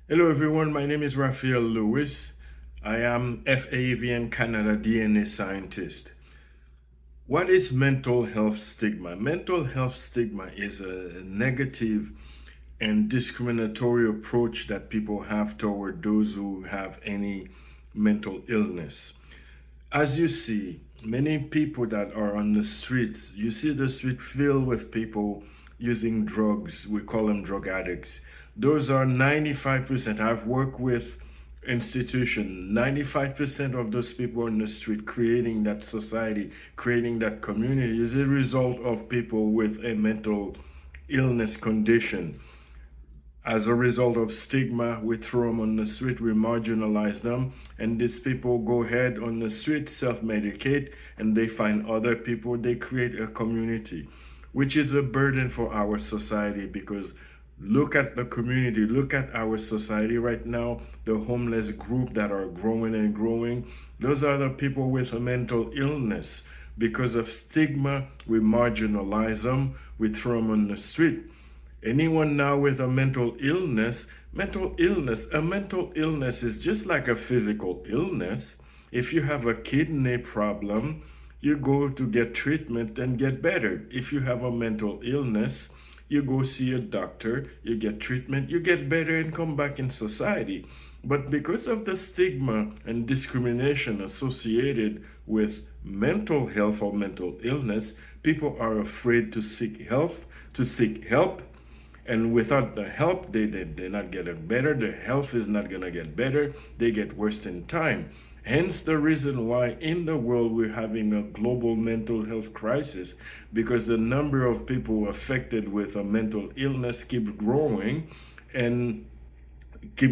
Hello everyone, my name is Raphael Lewis. I am FAVN Canada DNA scientist. What is mental health stigma? Mental health stigma is a negative and discriminatory approach that people have toward those who have any mental illness. As you see, many people that are on the streets, you see the street filled with people using drugs. We call them drug addicts. Those are 95%. I've worked with institutions. 95% of those people on the street creating that society, creating that community is a result of people with a mental illness condition. As a result of stigma, we throw them on the street, we marginalize them, and these people go ahead on the street, self-medicate, and they find other people, they create a community, which is a burden for our society because look at the community, look at our society right now, the homeless group that are growing and growing. Those are the people with a mental illness. Because of stigma, we marginalize them, we throw them on the street. Anyone now with a mental illness is just like a physical illness. If you have a kidney problem, you go to get treatment and get better. If you have a mental illness, you go see a doctor, you get treatment, you get better and come back in society. But because of the stigma and discrimination associated with mental health or mental illness, people are afraid to seek help, and without the help, they're not getting better. Their health is not going to get better. They get worse in time. Hence the reason why in the world we're having a global mental health crisis, because the number of people affected with a mental illness keeps growing and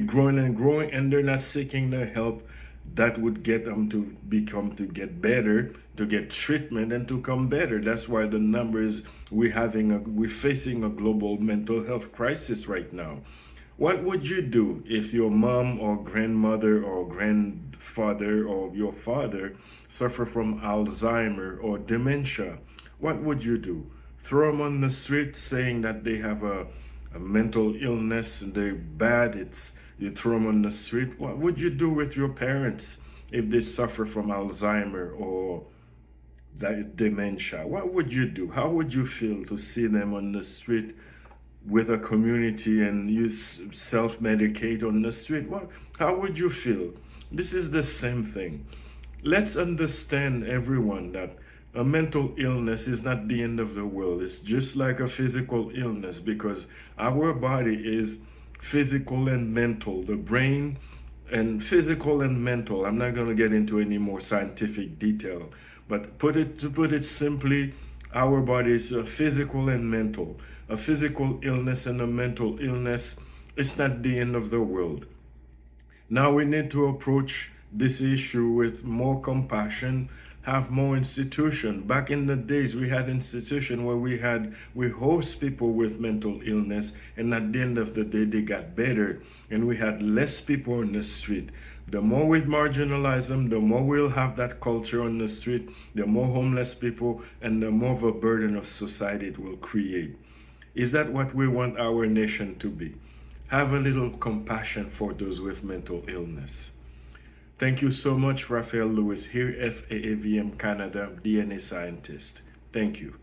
growing, and they're not seeking the help that would get them to get better, to get treatment and to come better. That's why the numbers we're facing a global mental health crisis right now. What would you do if your mom or grandmother or grandfather or your father suffer from Alzheimer or dementia? What would you do? Throw them on the street saying that they have a mental illness and they're bad, you throw them on the street? What would you do with your parents if they suffer from Alzheimer or dementia? What would you do? How would you feel to see them on the street with a community and you self-medicate on the street? How would you feel? This is the same thing. Let's understand, everyone, that a mental illness is not the end of the world. It's just like a physical illness, because our body is physical and mental, the brain and physical and mental. I'm not going to get into any more scientific detail, but to put it simply, our body is physical and mental. A physical illness and a mental illness, it's not the end of the world. Now we need to approach this issue with more compassion, have more institution. Back in the days, we had institution where we host people with mental illness, and at the end of the day, they got better, and we had less people on the street. The more we marginalize them, the more we'll have that culture on the street, the more homeless people, and the more of a burden of society it will create. Is that what we want our nation to be? Have a little compassion for those with mental illness. Thank you so much, Raphael Lewis here, FAAVM Canada DNA scientist. Thank you.